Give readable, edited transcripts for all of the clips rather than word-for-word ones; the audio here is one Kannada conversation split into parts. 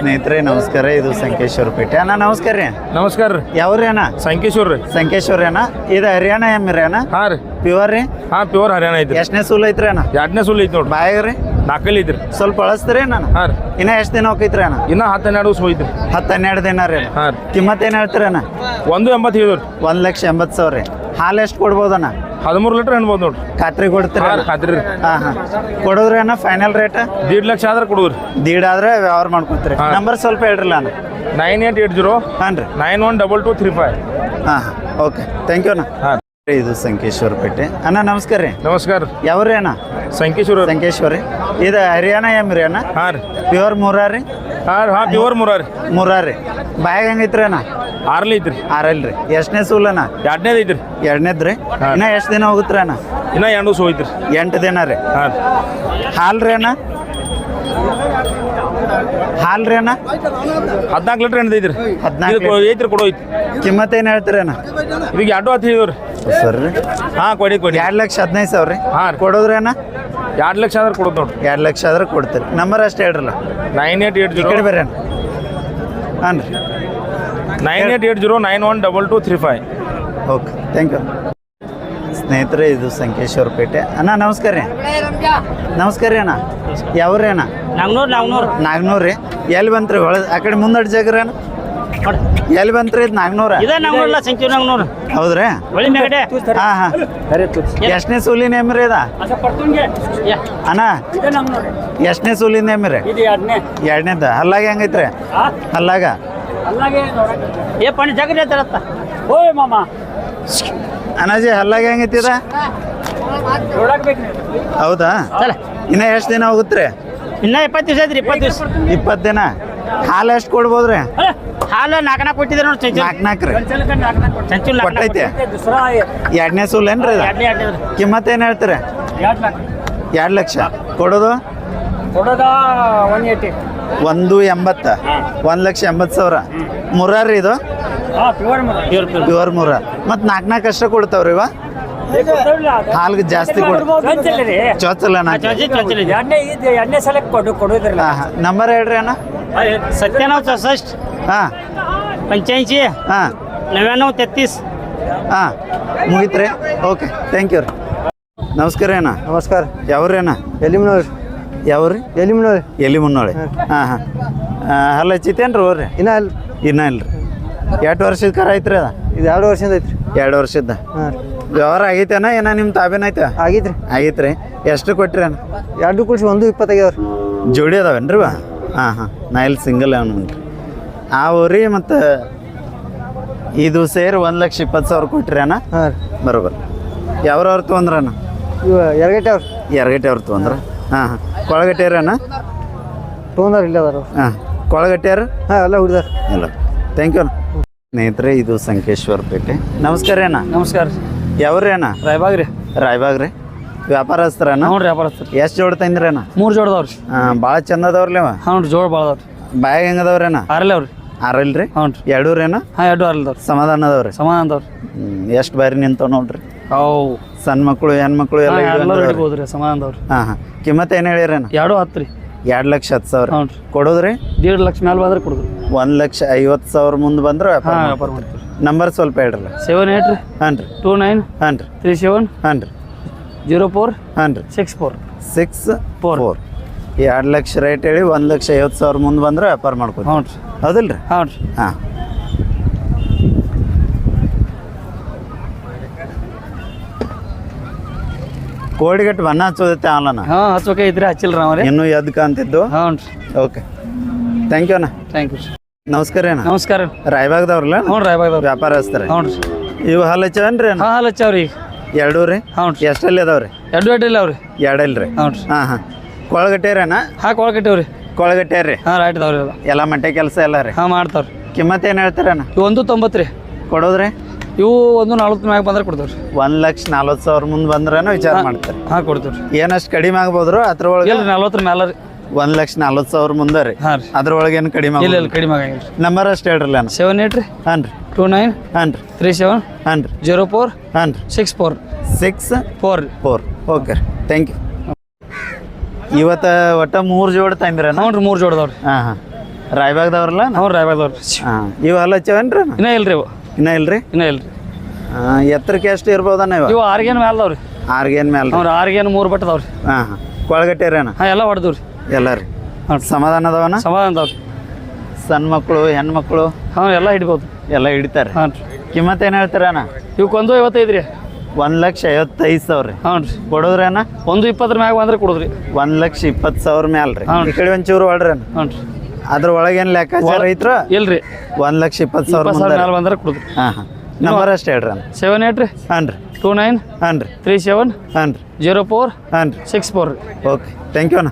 ಸ್ನೇಹಿತರೆ ನಮಸ್ಕಾರ. ಇದು ಸಂಕೇಶ್ವರ ಪೇಟೆ. ಅಣ್ಣ ನಮಸ್ಕಾರ ರೀ. ನಮಸ್ಕಾರ ರೀ. ಯಾವ್ರಿ ಅಣ್ಣ? ಸಂಕೇಶ್ವರ ರೀ. ಸಂಕೇಶ್ವರ ಅಣ್ಣ. ಇದು ಹರಿಯಾಣ ಎಮ್ಮಿ ಅಣ್ಣ? ಹಾಂ ರೀ. ಪ್ಯೂರ್ ರೀ? ಹಾಂ, ಪ್ಯೂರ್ ಹರಿಯಾಣ ಐತ್ರಿ. ಎಷ್ಟನೇ ಸೂಲ್ ಐತ್ರಿ ಅಣ್ಣ? ಎರಡನೇ ಸುಲ್ ಐತಿ ನೋಡ್ರಿ. ಬಾಯಾಗ ರೀ? ನಾಲ್ಕಲ್ಲಿ ಐತ್ರಿ. ಸ್ವಲ್ಪ ಅಳಸ್ತೀರಿ ನಾನು? ಹಾಂ ರೀ. ಇನ್ನ ಎಷ್ಟು ದಿನ ಹೋಗೈತ್ರಿ ಅಣ್ಣ? ಇನ್ನ 10-12 ದಿವಸ ಹೋಯ್ತ್ರಿ. 10-12 ದಿನ ರೀ. ಹಾಂ ರೀ. ಕಿಮ್ಮತ್ ಏನು ಹೇಳ್ತೀರಿ ಅಣ್ಣ? 1.80 ಹೇಳಿದ್ರಿ. 1,80,000 ರೀ. ಹಾಲು ಎಷ್ಟು ಕೊಡ್ಬೋದಣ್ಣ? 13 ಲೀಟ್ರ್ ಅನ್ಬೋದು ನೋಡ್ರಿ. ಖಾತ್ರಿ ಕೊಡ್ತೀರಿ? ಹಾಂ, ಖಾತ್ರಿ ರೀ. ಹಾಂ ಹಾಂ. ಕೊಡೋದ್ರಿ ಅಣ್ಣ ಫೈನಲ್ ರೇಟ್? 1.5 ಲಕ್ಷ ಆದ್ರೆ ಕೊಡುವ್ರಿ. ದೀಡ್ ಆದ್ರೆ ವ್ಯವಹಾರ ಮಾಡ್ಕೊತೀರಿ. ನಂಬರ್ ಸ್ವಲ್ಪ ಹೇಳ್ರಲ್ಲ ಅಣ್ಣ. 9880 ಹಾಂ ರೀ 912235. ಹಾಂ ಹಾಂ. ಓಕೆ, ಥ್ಯಾಂಕ್ ಯು ಅಣ್ಣ. ಹಾಂ. ಇದು ಸಂಕೇಶ್ವರ ಪೇಟೆ. ಅಣ್ಣ ನಮಸ್ಕಾರ ರೀ. ನಮಸ್ಕಾರ. ಯಾವ್ರಿ ಅಣ್ಣ? ಸಂಕೇಶ್ವರ. ಸಂಕೇಶ್ವರಿ. ಇದು ಹರಿಯಾಣ ಎಮ್ಮಿ ರೀ ಅಣ್ಣ? ಹಾಂ ರೀ. ಪ್ಯೂರ್ ಮೂರಾರಿ? ಹಾಂ ಹಾಂ, ಪ್ಯೂರ್ ಮುರಾರಿ. ಮೂರಾರಿ. ಬಾಯಾಗ ಹೆಂಗೈತ್ರಿ ಅಣ್ಣ? 6 ಐತ್ರಿ. 6 ರೀ. ಎಷ್ಟನೇ ಸೂಲ್ ಅಣ್ಣ? 2ನೇದು ಐತ್ರಿ. 2ನೇದು ರೀ. ಇನ್ನ ಎಷ್ಟು ದಿನ ಹೋಗುತ್ತೆ ಅಣ್ಣ? ಇನ್ನ 2 ದಿವಸ ಹೋಯ್ತ್ರಿ. 8 ದಿನ ರೀ. ಹಾಂ ರೀ. ಹಾಲು ರೀ ಅಣ್ಣ? ಹಾಲು ರೀ ಅಣ್ಣ? 14 ಲೀಟ್ರ್ ಎಣ್ಣೆ ಐತ್ರಿ. 14 ಐತ್ರಿ. ಕೊಡೋ ಐತಿ. ಕಿಮ್ಮತ್ ಏನು ಹೇಳ್ತೀರಿ ಅಣ್ಣ? ಇದಕ್ಕೆ 2 10 ಹೇಳಿದ್ರಿ. ಸರ್ ರೀ. ಹಾಂ, ಕೊಡಿ 2,15,000 ರೀ. ಹಾಂ ರೀ. ಕೊಡೋದ್ರಿ ಅಣ್ಣ? 2 ಲಕ್ಷ ಆದ್ರೆ ಕೊಡೋದು ನೋಡ್ರಿ. 2 ಲಕ್ಷ ಆದ್ರೆ ಕೊಡ್ತೀರಿ. ನಂಬರ್ ಅಷ್ಟು ಹೇಳ್ರಲ್ಲ. 9880 ಈ ಕಡೆ ಬರ್ರಿ ಅಣ್ಣ. ಹಾಂ ರೀ. 9880 912235. Okay, thank you. ಸ್ನೇಹಿತರೆ ಇದು ಸಂಕೇಶ್ವರ ಪೇಟೆ. ಅಣ್ಣ ನಮಸ್ಕಾರ ರೀ. ನಮಸ್ಕಾರ ರೀ ಅಣ್ಣ. ಯಾವ್ರಿ ಅಣ್ಣ? ನಾಗ್ನೂರು ರೀ. ಎಲ್ಲಿ ಬಂತ್ರಿ? ಆ ಕಡೆ ಮುಂದಡ್ ಜಾಗ್ರಿ ಅಣ್ಣ? ಎಲ್ಲಿ ಬಂತ್ರಿ ಇದು? ನಾಗ್ನೂರ? ಹೌದ್ರಿ? ಹಾಂ ಹಾಂ. ಎಷ್ಟನೇ ಸೂಲಿನ ಎಮ್ಮಿ ರೀ ಇದ ಅಣ್ಣ? ಎಷ್ಟನೇ ಸೂಲಿನ ಎಮ್ಮಿ ರೀ? 2ನೇದ. ಹಲ್ಲಾಗ ಹೆಂಗೈತ್ರಿ? ಹಲ್ಲಾಗ ಅಣ್ಣಾಜಿ ಹಲ್ಲಾಗ ಹೆಂಗೈತಿದ? ಹೌದಾ? ಇನ್ನ ಎಷ್ಟು ದಿನ ಹೋಗುತ್ತೆ? ಇನ್ನ 20 ದಿವಸ ಐತ್ರಿ. 20 ದಿನ. ಹಾಲು ಎಷ್ಟು ಕೊಡ್ಬೋದ್ರಿ? ಹಾಲು 4 ಕೊಟ್ಟಿದ್ರೆ ನೋಡಿ. 4 ರೀ. ಚಂಚುಲ್ ಕೊಟ್ಟೈತೆ. 2ನೇ ಸೂಲ್ ಏನ್ರಿ ಇದು? ಕಿಮ್ಮತ್ ಏನು ಹೇಳ್ತೀರಿ? 2 ಲಕ್ಷ. ಕೊಡೋದು? 180. 1.80. 1,80,000. ಮುರಾರಿ ಇದು? ಪ್ಯೂರ್ ಮುರ. ಮತ್ತು 4 ಅಷ್ಟೇ ಕೊಡ್ತಾವ್ರಿ ಇವ? ಹಾಲ್ಗೆ ಜಾಸ್ತಿ ಚೊಚ್ಚಲ? ನಂಬರ್ ಹೇಳ್ರಿ ಅಣ್ಣ. 9764. ಹಾಂ. 85. ಹಾಂ. 9933. ಹಾಂ, ಮುಗಿತ್ರಿ. ಓಕೆ, ಥ್ಯಾಂಕ್ ಯು ರೀ. ನಮಸ್ಕಾರ ಅಣ್ಣ. ನಮಸ್ಕಾರ. ಯಾವ್ರಿ ಅಣ್ಣ? ಎಲಿಮಿನೋರಿ. ಯಾವ್ರಿ? ಎಲಿಮಿನೋರಿ. ಎಲ್ಲಿ ಮುನ್ನೋಳಿ. ಹಾಂ ಹಾಂ. ಹಲ್ಲ ಹಚ್ಚಿತೇನ್ರಿ ಹೋರಿ? ಇನ್ನ ಅಲ್ಲಿ ಇನ್ನೂ ಇಲ್ರಿ. ಎಷ್ಟು ವರ್ಷದ ಕರ ಐತ್ರಿ ಅದ? ಇದು 2 ವರ್ಷದಿಂದ ಐತ್ರಿ. 2 ವರ್ಷದ. ಹಾಂ. ವ್ಯವಹಾರ ಆಗೈತೇನ? ಏನ ನಿಮ್ಮ ತಾಬೇನ ಐತೆ? ಆಗೈತ್ರಿ. ಆಗೈತ್ರಿ. ಎಷ್ಟು ಕೊಟ್ರಿ ಅಣ್ಣ? 2 ಕೂಡಿಸಿ 1.20 ಆಗ್ಯಾವ್ರಿ. ಜೋಡಿ ಅದಾವೇನ್ರಿ? ಹಾಂ ಹಾಂ. ನಾ ಇಲ್ಲಿ ಸಿಂಗಲ್ ಅವನ್ರಿ. ಆ ಊರಿ ಮತ್ತು ಇದು ಸೇರಿ 1,20,000 ಕೊಟ್ರಿ ಅಣ್ಣ? ಹಾಂ ರೀ. ಬರೋಬರ್. ಯಾವ್ರವ್ರು ತೊಗೊಂಡ್ರಣ್ಣ? ಇವ ಎರಗಟ್ಟೆ ಅವ್ರು. ಎರಗಟ್ಟೆ ಅವ್ರು ತೊಗೊಂಡ್ರ? ಹಾಂ ಹಾಂ. ಕೊಳಗಟ್ಟೆಯರಣ್ಣ? ತೊಗೊಂಡಾರ ಇಲ್ಲ ಅದಾರ. ಹಾಂ. ಕೊಳಗಟ್ಟೆಯರು? ಹಾಂ, ಎಲ್ಲ ಹುಡಿದಾರ. ಎಲ್ಲ. ಥ್ಯಾಂಕ್ ಯು ಅಣ್ಣ. ಸ್ನೇಹಿತರೆ ಇದು ಸಂಕೇಶ್ವರ ಪೇಟೆ. ನಮಸ್ಕಾರ ಅಣ್ಣ. ನಮಸ್ಕಾರ. ಯಾವ್ರಿ ಅಣ್ಣ? ರಾಯಬಾಗ್ ರೀ. ರಾಯಬಾಗ್ ರೀ. ವ್ಯಾಪಾರಸ್ಥರಣ್ಣ? ಹ್ಞೂ ರೀ, ವ್ಯಾಪಾರಸ್ಥರು. ಎಷ್ಟು ಜೋಡ್ ತಂದ್ರಿ ಅಣ್ಣ? 3 ಜೋಡದವ್ರಿ. ಹಾಂ, ಭಾಳ ಚಂದ ಅದಾವ್ರಲ್ಲ ಅವ? ಹ್ಞೂ ರೀ, ಜೋಡ ಭಾಳ ಅದಾವ್ರಿ. ಬಾಯಾಗ ಹೆಂಗದವ್ರಿ ಅಣ್ಣ? 6 ಅವ್ರಿ. 6 ರೀ? ಹ್ಞೂ ರೀ. 2 ರೀ ಅಣ್ಣ? ಹಾಂ, 2 ಅಲ್ಲದವ್ರಿ. ಸಮಾಧಾನ ಅದಾವ್ರಿ? ಸಮಾಧಾನ ಅದಾವ್ರಿ. ಎಷ್ಟು ಬಾರಿ ನಿಂತಾವ ನೋಡ್ರಿ. ಅವು ಸಣ್ಣ ಮಕ್ಕಳು ಹೆಣ್ಮಕ್ಳು ಎಲ್ಲ ಎಲ್ಲರೂ ಹಿಡಿಬೋದ್ರಿ. ಸಮಾಧಾನ ಅದಾವ್ರಿ. ಹಾಂ ಹಾಂ. ಕಿಮ್ಮತ್ ಏನು ಹೇಳಿರಿ ಅಣ್ಣ? 2.10 ರೀ. 2,10,000. ಹ್ಞೂ ರೀ. ಕೊಡೋದ್ರಿ? 1.5 ಲಕ್ಷ ಮೇಲೆ ಬಂದ್ರೆ ಕೊಡುದು. 1,50,000 ಮುಂದೆ ಬಂದ್ರೆ ಹಾಂ, ವ್ಯಾಪಾರ ಮಾಡ್ತೀವಿ. ನಂಬರ್ ಸ್ವಲ್ಪ ಹೇಳ್ರಲ್ಲ. 78 ರೀ. ಹಾಂ ರೀ. 29 ಹಾಂ ರೀ. 37 ಹಾಂ ರೀ. 04 ಹಾಂ ರೀ. 64 64. 2 ಲಕ್ಷ ರೇಟ್ ಹೇಳಿ 1,50,000 ಮುಂದೆ ಬಂದ್ರೆ ವ್ಯಾಪಾರ ಮಾಡ್ಕೊತೀವಿ. ಹ್ಞೂ ರೀ. ಹೌದಿಲ್ಲ ರೀ? ಹ್ಞೂ ರೀ. ಹಾಂ. ಕೋಡಿಗಟ್ಟು ಬಣ್ಣ ಹಚ್ಚೋದೈತೆ ಆಲನ? ಹಾಂ, ಹಚ್ಚೋಕೆ ಇದ್ರೆ ಹಚ್ಚಿಲ್ಲ ರೀ ಅವ್ರಿ. ಇನ್ನೂ ಎದ್ದು ಕಾಂತಿದ್ದು? ಹ್ಞೂ ರೀ. ಓಕೆ, ಥ್ಯಾಂಕ್ ಯು ಅಣ್ಣ. Thank you. ನಮಸ್ಕಾರ ಅಣ್ಣ. ನಮಸ್ಕಾರ. ರಾಯಬಾಗ್ದವ್ರಲ್ಲ? ಹ್ಞೂ, ರಾಯಬಾಗ್ದವ್ರು. ವ್ಯಾಪಾರಸ್ಥರ? ಹ್ಞೂ ರೀ. ಇವು ಹಾಲು ಹಚ್ಚವನ್ರಿ ಅಣ್ಣ? ಹಾಂ, ಹಾಲು ಹಚ್ಚಾವ್ರಿ. 2 ರೀ? ಹ್ಞೂ ರೀ. ಎಷ್ಟಲ್ಲಿ ಅದಾವ್ರಿ? 2 ಅಡ್ಡಿಲ್ಲ ಅವ್ರಿ. 2 ಇಲ್ರಿ? ಹ್ಞೂ ರೀ. ಹಾಂ ಹಾಂ. ಕೊಳಗಟ್ಟೆರಣ್ಣ? ಹಾಂ, ಕೊಳಕಟ್ಟೇವ್ರಿ. ಕೊಳಗಟ್ಟೆರಿ? ಹಾಂ, ರೈಟ್ ಅದಾವ್ರಿ. ಎಲ್ಲ ಮಟ್ಟೆ ಕೆಲಸ ಎಲ್ಲ ರೀ? ಹಾಂ, ಮಾಡ್ತಾವ್ರಿ. ಕಿಮ್ಮತ್ ಏನು ಹೇಳ್ತೀರಣ್ಣ? ಇವು 1.90 ರೀ. ಕೊಡೋದ್ರಿ? ಇವು 1.40 ಮ್ಯಾಗ ಬಂದ್ರೆ ಕೊಡ್ತೇವ್ರಿ. 1,40,000 ಮುಂದೆ ಬಂದ್ರೇನು ವಿಚಾರ ಮಾಡ್ತಾರೆ? ಹಾಂ, ಕೊಡ್ತೇವ್ರಿ. ಏನಷ್ಟು ಕಡಿಮೆ ಆಗ್ಬೋದ್ರು ಅದ್ರೊಳಗೆ? ಇಲ್ಲ, 40 ಮೇಲೆ ರೀ. 1,40,000 ಮುಂದೆ ರೀ? ಹಾಂ ರೀ. ಅದ್ರೊಳಗೆ ಏನು ಕಡಿಮೆ? ಇಲ್ಲ, ಇಲ್ಲ, ಕಡಿಮೆ ಆಗಂಗಿಲ್ಲ. ನಂಬರ್ ಅಷ್ಟು ಹೇಳ್ರಲ್ಲ ಅಣ್ಣ. 78 ರೀ. ಹಾಂ ರೀ. 29 ಹಾಂ ರೀ. 37 ಹಾಂ ರೀ. 04 ಹಾಂ ರೀ. 64 64 4. ಓಕೆ ರೀ, ಥ್ಯಾಂಕ್ ಯು. ಇವತ್ತು ಒಟ್ಟು 3 ಜೋಡಿ ತಂದಿರ? ಹ್ಞೂ ರೀ, 3 ಜೋಡದವ್ರಿ. ಹಾಂ ಹಾಂ. ರಾಯಬಾಗ್ದವ್ರಲ್ಲ ಹ್ಞೂ ರಾಯಬಾಗ್ದವ್ರು ಹಾಂ ಇವು ಹಲ್ಲ ಹಚ್ಚವೇನ್ರಿ ಇನ್ನೂ ಇಲ್ರಿ ಇವು ಇನ್ನೂ ಇಲ್ರಿ ಇನ್ನೂ ಇಲ್ರಿ ಎತ್ತರಕ್ಕೆ ಎಷ್ಟು ಇರ್ಬೋದಣ್ಣ ಇವ ಇವು ಆರ್ಗೇನ್ ಮ್ಯಾಲ ಅದಾವ್ರಿ ಆರ್ಗೇನ್ ಮೇಲೆ ಹ್ಞೂ ರೀ ಆರ್ಗೇನ್ 3 ಬಟ್ ಅದಾವ್ರಿ ಹಾಂ ಹಾಂ ಕೊಳಗಟ್ಟೆರೇನ ಹಾಂ ಎಲ್ಲ ಹೊಡೆದು ರೀ ಎಲ್ಲ ರೀ ಹಾಂ ಸಮಾಧಾನ ಅದಾವನ ಸಮಾಧಾನ ಅದಾವ್ರಿ ಸಣ್ಣ ಮಕ್ಕಳು ಹೆಣ್ಮಕ್ಳು ಹಾಂ ಎಲ್ಲ ಹಿಡಿಬೋದು ಎಲ್ಲ ಹಿಡಿತಾರೆ ಹಾಂ ರೀ ಕಿಮ್ಮತ್ ಏನು ಹೇಳ್ತೀರಣ್ಣ ಇವಕ್ಕೊಂದು 55 ರೀ 1,55,000 ರೀ ಹಾಂ ರೀ ಕೊಡೋದ್ರಣ್ಣ 120 ಮ್ಯಾಗ ಬಂದ್ರೆ ಕೊಡೋದ್ರಿ 1,20,000 ಮ್ಯಾಲ ರೀ ಹಾಂ. ಈ ಕಡೆ ಒಂಚೂರು ಹೊಡ್ರಿ ಹಾಂ ರೀ ಅದ್ರ ಒಳಗೇನು ಲೆಕ್ಕಾಚಾರ ಐತ್ರ ಇಲ್ರಿ 1,20,000 20,000 ಮ್ಯಾಲ ಬಂದ್ರೆ ಕೊಡೋದ್ರಿ ಹಾಂ ಹಾಂ ನಂಬರ್ ಅಷ್ಟು ಹೇಳ್ರಿ ಅಣ್ಣ 78 ರೀ ಹಾಂ ರೀ 29 ಹಾಂ ರೀ 37 ಹಾಂ ರೀ 04 ಹಾಂ ರೀ 64 ರೀ ಓಕೆ ಥ್ಯಾಂಕ್ ಯು ಅಣ್ಣ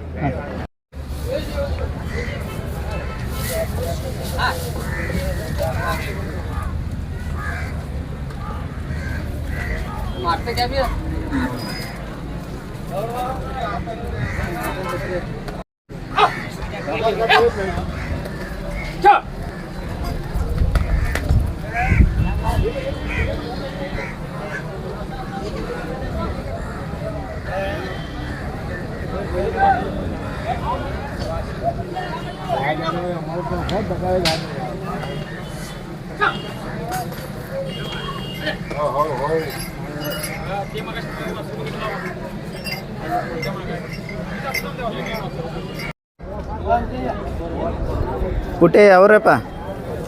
ಕುಟೆ ಯಾವ್ರಪ್ಪ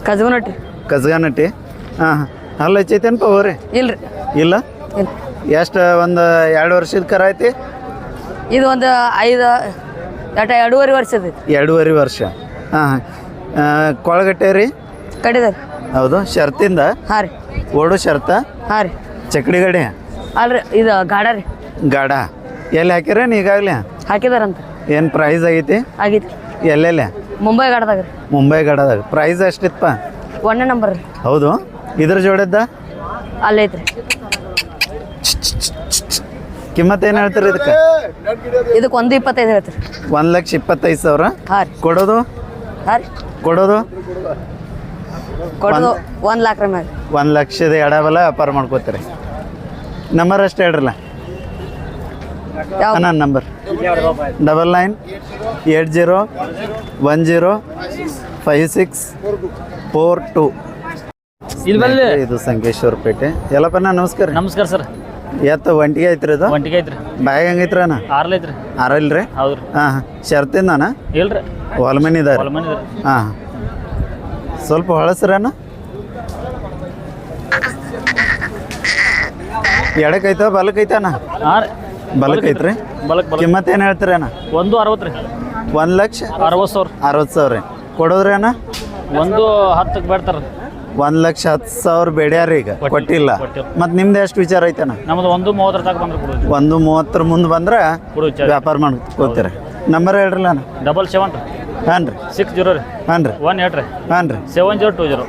ಕಜಗನಟ್ಟಿ ಕಸ್ಗಾನಟ್ಟಿ ಹಾಂ ಹಾಂ ಅಲ್ಲಿ ಹಚ್ಚೈತೇನಪ್ಪ ಹೋರಿ ಇಲ್ರಿ ಇಲ್ಲ ಎಷ್ಟು ಒಂದು 2 ವರ್ಷದ ಕರ ಐತಿ ಇದು ಒಂದು 2.5 ವರ್ಷ ಐತಿ 2.5 ವರ್ಷ ಹಾಂ ಹಾಂ ಕೊಳಗಟ್ಟೆ ರೀ ಕಡಿದಾರಿ ಹೌದು ಶರ್ತಿಂದ ಹಾಂ ರೀ ಓಡು ಶರ್ತ ಹಾಂ ರೀ ಚಕ್ಡಿ ಗಡಿ ಅಲ್ರಿ ಇದು ಗಾಡ ರೀ ಗಾಡ ಎಲ್ಲಿ ಹಾಕಿರೇನು ಈಗಾಗಲೇ ಹಾಕಿದಾರಂತ ಏನು ಪ್ರೈಸ್ ಆಗೈತಿ ಆಗೈತಿ ಎಲ್ಲೆಲ್ಲ ಮುಂಬೈ ಗಾಡದಾಗ ರೀ ಮುಂಬೈ ಗಾಡದಾಗ ಪ್ರೈಸ್ ಎಷ್ಟಿತ್ತಪ್ಪ 1ನೇ ನಂಬರ್ ರೀ ಹೌದು ಇದ್ರ ಜೋಡಿದ್ದ ಅಲ್ಲೈತ್ರಿ ಕಿಮ್ಮತ್ ಏನು ಹೇಳ್ತೀರಿ ಇದಕ್ಕೆ ಇದಕ್ಕೆ 1.25 ಹೇಳ್ತೀರಿ 1,25,000 ಹಾಂ ರೀ ಕೊಡೋದು ಹಾಂ ರೀ ಕೊಡೋದು ಕೊಡೋದು 1 ಲಾಖ ರೀ ಮ್ಯಾಗ 1 ಲಕ್ಷದ ಎಡಬಲ ವ್ಯಾಪಾರ ಮಾಡ್ಕೋತೀರಿ ನಂಬರ್ ಅಷ್ಟು ಹೇಳ್ರಲ್ಲ ಯಾವ ನನ್ನ ನಂಬರ್ 9980105642 ಇಲ್ಲಿ ಬಲ್ಲಿ ಇದು ಸಂಕೇಶ್ವರ ಪೇಟೆ ಎಲ್ಲಪ್ಪನ ನಮಸ್ಕಾರ ರೀ ನಮಸ್ಕಾರ ಸರ್ ಎತ್ತ ಒಂಟಿಗೆ ಐತ್ರಿ ಇದು ಒಂಟಿಗೆ ಐತ್ರಿ ಬ್ಯಾಗ್ ಹೆಂಗೈತ್ರ ಅಣ್ಣ 6 ಐತ್ರಿ ಆರಲ್ರಿ ಹೌದ್ರಿ ಹಾಂ ಹಾಂ ಶರ್ತಿಂದಣ್ಣ ಇಲ್ರಿ ಹೊಲ್ಮನಿ ಇದಾರೆ ಹೊಲ್ಮನಿ ರೀ ಹಾಂ ಸ್ವಲ್ಪ ಹೊಳಸ್ರಣ್ಣ ಎಡಕ್ಕೈತ ಬಲಕ್ಕೈತಣ್ಣ ಹಾಂ ರೀ ಬಲಕ್ಕೈತ್ರಿ ಬಲಕ್ ಕಿಮ್ಮತ್ ಏನು ಹೇಳ್ತೀರಿ ಅಣ್ಣ 1.60 ರೀ 1,60,000 60,000 ರೀ ಕೊಡೋದ್ರಿ ಅಣ್ಣ 1.10 ಬೇಡ್ತಾರ 1,10,000 ಬೇಡ್ಯಾರ ಈಗ ಕೊಟ್ಟಿಲ್ಲ ಕೊಟ್ಟಿಲ್ಲ. ಮತ್ತು ನಿಮ್ದು ಎಷ್ಟು ವಿಚಾರ ಐತಣ್ಣ ನಮ್ದು 1.30 ತನಕ ಬಂದ್ರೆ ಕೊಡೋದು 1,30 ಮುಂದೆ ಬಂದ್ರೆ ಕೊಡು ವಿಚಾರ ವ್ಯಾಪಾರ ಮಾಡ್ಕೋತೀರಿ ನಂಬರ್ ಹೇಳ್ರಲ್ಲ ಅಣ್ಣ 77 ಹಾಂ ರೀ 60 ರೀ ಹಾಂ ರೀ 18 ರೀ ಹಾಂ ರೀ 7020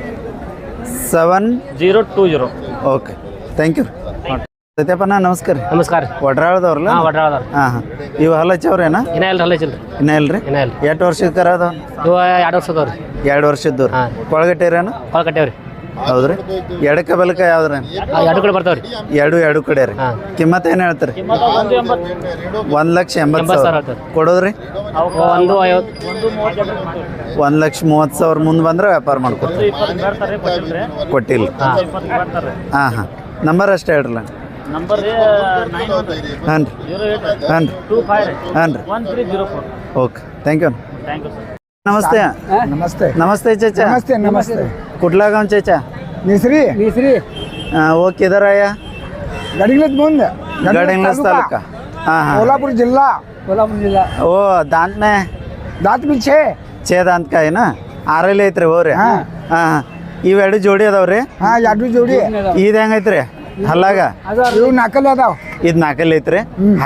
7020 ಓಕೆ ಥ್ಯಾಂಕ್ ಯು ಸತ್ಯಪ್ಪಣ್ಣ ನಮಸ್ಕಾರ ರೀ ನಮಸ್ಕಾರ ರೀ ಒಡ್ರಾಳದವ್ರಲ್ಲ ಹಾಂ ಒಡ್ರಾಳದಾರ ಹಾಂ ಹಾಂ ಇವು ಹಲ್ಲಚ್ಚವ್ರೇನ ಇನ್ನ ಇಲ್ರಿ ಅಲ್ಲೇ ಚಿಲ್ರಿ ಇನ್ನ ಇಲ್ರಿ ಇನ್ನ ಇಲ್ಲ ಎಷ್ಟು ವರ್ಷದ ಕರ ಅದಾವ ಇವು 2 ವರ್ಷ ಅದಾವ ರೀ 2 ವರ್ಷದ್ದು ಹಾಂ. ಕೊಳಗಟ್ಟೆರೇನು ಹೊಳ ಕಟ್ಟೇವ್ರಿ ಹೌದ್ರಿ ಎಡಕ್ಕ ಬಲಕ ಯಾವ್ದ್ರಿ 2 ಕಡೆ ಬರ್ತಾವ್ರಿ ಎರಡು ಕಡೆ ರೀ ಹಾಂ. ಕಿಮ್ಮತ್ ಏನು ಹೇಳ್ತೀರಿ 1,80,000 ಹೇಳ್ತಾರೆ ಕೊಡೋದ್ರಿ 1.50 1,30,000 ಮುಂದೆ ಬಂದ್ರೆ ವ್ಯಾಪಾರ ಮಾಡ್ಕೊತೀರಿ ಕೊಟ್ಟಿಲ್ಲ ಹಾಂ ಹಾಂ ನಂಬರ್ ಅಷ್ಟೇ ಹೇಳ್ರಲ್ಲ ನಂಬರ್ ರೀ ಹಾಂ ರೀ 908 ಹಾಂ ರೀ 25 ಹಾಂ ರೀ 1304 okay thank you thank you sir नमस्ते ನಮಸ್ತೆ नमस्ते चाचा नमस्ते नमस्ते कुठला गाव चाचा निसरी निसरी वो किधर आया गडिंग्लज ಮುಂದೆ गडिंग्लज तालुका हाँ हाँ कोल्हापुर जिल्हा वो दांत में दात भी छे 6 दांत का है ना ಆರಲ್ಲಿ ಐತ್ರಿ ಹೋರಿ ಹಾ. ಹಾಂ ಹಾಂ ಇವೆರಡು ಜೋಡಿ ಅದಾವ್ರಿ ಹಾ ಎರಡು ಜೋಡಿ ಇದು ಹೆಂಗೈತ್ರಿ ಹಲ್ಲಾಗ ಇವು ನಾಲ್ಕಲ್ಲಿ ಅದಾವ ಇದು ನಾಲ್ಕಲ್ಲಿ ಐತ್ರಿ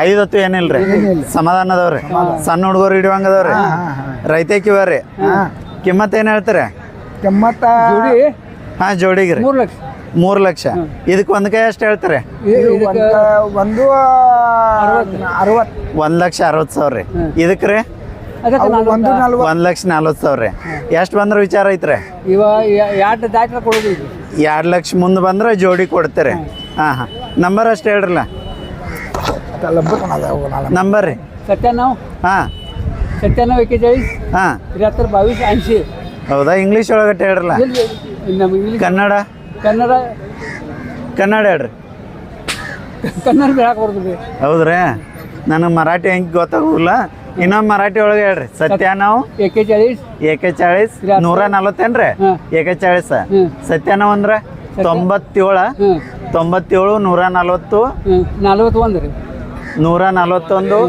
ಐದತ್ತು ಏನಿಲ್ರಿ ಸಮಾಧಾನ ಅದಾವ್ರಿ ಸಣ್ಣ ಹುಡುಗರು ಹಿಡಿಯುವಂಗ ಅದಾವ್ರಿ ರೈತಕಿ ಇವ್ರಿ ಕಿಮ್ಮತ್ ಏನು ಹೇಳ್ತೀರಿ ಕೆಮ್ಮತ್ತ ಜೋಡಿ ಹಾಂ ಜೋಡಿಗೆ ರೀ 3 ಲಕ್ಷ ಇದಕ್ಕೆ ಒಂದು ಕೈ ಎಷ್ಟು ಹೇಳ್ತಾರೆ ಒಂದು 60 1,60,000 ರೀ ಇದಕ್ಕೆ ರೀ ಒಂದು 40 1,40,000 ರೀ ಎಷ್ಟು ಬಂದ್ರೆ ವಿಚಾರ ಐತ್ರಿ ಇವ ಎರಡು ದಾಟ ಕೊಡೋದು 2 ಲಕ್ಷ ಮುಂದೆ ಬಂದ್ರೆ ಜೋಡಿ ಕೊಡ್ತೀರಿ ಹಾಂ ಹಾಂ ನಂಬರ್ ಅಷ್ಟು ಹೇಳ್ರಲ್ಲ ನಂಬರ್ ರೀ 97 ಹಾಂ 41 ಹಾಂ 73 22 80 ಹೌದಾ ಇಂಗ್ಲೀಷ್ ಒಳಗಟ್ಟೆ ಹೇಳ್ರಲ್ಲ ಇಲ್ಲಿ ನಮಗೆ ಇಂಗ್ಲೀಷ್ ಕನ್ನಡ ಕನ್ನಡ ಕನ್ನಡ ಹೇಳ್ರಿ ಕನ್ನಡ ಹೇಳಕ್ಕೆ ಬರ್ತದೆ. ಹೌದ್ರಿ ನನಗೆ ಮರಾಠಿ ಹೆಂಗೆ ಗೊತ್ತಾಗೋಲ್ಲ ಇನ್ನೊಂದು ಮರಾಠಿ ಒಳಗೆ ಹೇಳ್ರಿ ಸತ್ಯ ನಾವು 41 41 140 ಹಾಂ. 41 ಹ್ಮ್. ಸತ್ಯನಾವ್ ಅಂದ್ರೆ 97 ಹ್ಞೂ 97 140 41 ರೀ 141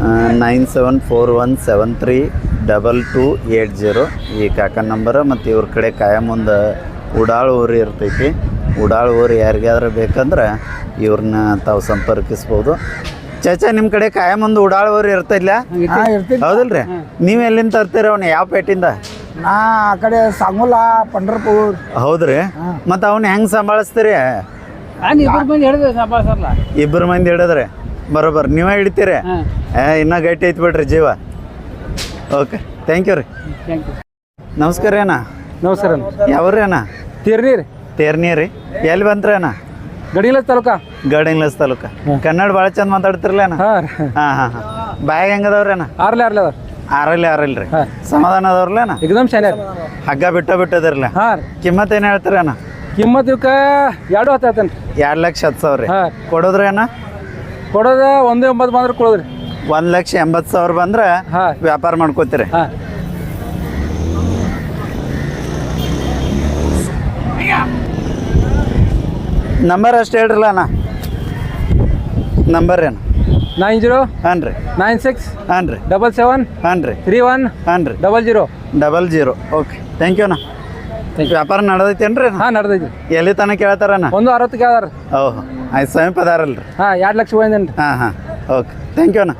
9741732280 ಈ ಕಾಕನ ನಂಬರ್ ಮತ್ತು ಇವ್ರ ಕಡೆ ಕಾಯಂ ಮುಂದೆ ಉಡಾಳು ಊರು ಇರ್ತೈತಿ ಉಡಾಳು ಊರು ಯಾರಿಗಾದ್ರೂ ಬೇಕಂದ್ರೆ ಇವ್ರನ್ನ ತಾವು ಸಂಪರ್ಕಿಸ್ಬೋದು. ಚಾಚಾ ನಿಮ್ಮ ಕಡೆ ಕಾಯಂ ಮುಂದೆ ಉಡಾಳು ಊರು ಇರ್ತೈಲ್ಲ ಇರ್ತೀವಿ. ಹೌದಲ್ರಿ ನೀವು ಎಲ್ಲಿಂದ ತರ್ತೀರ ಅವನು ಯಾವ ಪೇಟಿಂದ? ನಾ ಆ ಕಡೆ ಸಾಂಗೋಲ ಪಂಢರಪುರ್. ಹೌದ್ರಿ ಮತ್ತು ಅವ್ನ ಹೆಂಗೆ ಸಂಭಾಳಿಸ್ತೀರಿ? ಇಬ್ಬರು ಮಂದಿ ಹೇಳಿದೆ ಸಂಭಾಳಿಸಲ್ಲ. ಇಬ್ಬರು ಮಂದಿ ಹಿಡಿದ್ರಿ ಬರೋಬ್ಬರ ನೀವೇ ಹಿಡಿತೀರಿ? ಹಾಂ ಇನ್ನೂ ಗಟ್ಟಿ ಐತಿ ಬಿಡ್ರಿ ಜೀವ. ಓಕೆ ಥ್ಯಾಂಕ್ ಯು ರೀ. Thank you. ನಮಸ್ಕಾರ ಅಣ್ಣ. ನಮಸ್ಕಾರ ಯಾವ್ರಿ ಅಣ್ಣ? ತೀರ್ನಿ ರೀ ತೇರ್ನಿ ರೀ ಎಲ್ಲಿ ಬಂದ್ರಿ ಅಣ್ಣ? ಗಡಿಲ ತಾಲೂಕ. ಗಡಿಂಗ್ಲಸ್ ತಾಲೂಕ. ಕನ್ನಡ ಭಾಳ ಚಂದ ಮಾತಾಡ್ತಿರ್ಲ ಅಣ್ಣ? ಹಾಂ ಹಾಂ ಹಾಂ ಹಾಂ ಬ್ಯಾಗ್ ಹೆಂಗದವ್ರಿ ಅಣ್ಣ? ಆರ್ಲೆ ಅದ ಆರಲ್ಲ ರೀ ಹಾಂ. ಸಮಾಧಾನ ಅದಾವ್ರಲ್ಲ ಅಣ್ಣ? ಎಕ್ದಮ್ ಶಾನ್ಯಾರ. ಹಗ್ಗ ಬಿಟ್ಟದಿರಲ್ಲ ಹಾಂ ರೀ ಕಿಮ್ಮತ್ ಏನು ಹೇಳ್ತೀರಿ ಅಣ್ಣ? ಕಿಮ್ಮತ್ ಇವಕ್ಕೆ 2 ಹೊತ್ತಾಯ್ತಾನೆ. 2,10,000 ರೀ ಹಾಂ. ಕೊಡೋದ್ರಿ ಅಣ್ಣ? ಕೊಡೋದ 1.80 ಬಂದ್ರೆ ಕೊಡೋದ್ರಿ. 1,80,000 ಬಂದ್ರೆ ಹಾಂ. ವ್ಯಾಪಾರ ಮಾಡ್ಕೋತೀರಿ? ಹಾಂ ನಂಬರ್ ಅಷ್ಟು ಹೇಳ್ರಲ್ಲ ಅಣ್ಣ. ನಂಬರ್ ಏನು? 90 ಹಾಂ ರೀ 96 ಹಾಂ ರೀ 77 ಹಾಂ ರೀ 31 ಹಾಂ ರೀ 00. 00. ಓಕೆ ಥ್ಯಾಂಕ್ ಯು ಅಣ್ಣ. ವ್ಯಾಪಾರ ನಡೆದೈತೇನ್ರಿ ಅಣ್ಣ? ಹಾಂ ನಡೆದೈತಿ. ಎಲ್ಲಿ ತನಕ ಕೇಳ್ತಾರಣ್ಣ? 160 ಅದಾರ. ಓಹೋ ಆಯ್ತು ಸಮೀಪ ಅದಾರಲ್ರಿ? ಹಾಂ 2 ಲಕ್ಷ ಹೋಯ್ದೇನ್ರಿ. ಹಾಂ ಹಾಂ ಓಕೆ ಥ್ಯಾಂಕ್ ಯು ಅಣ್ಣ.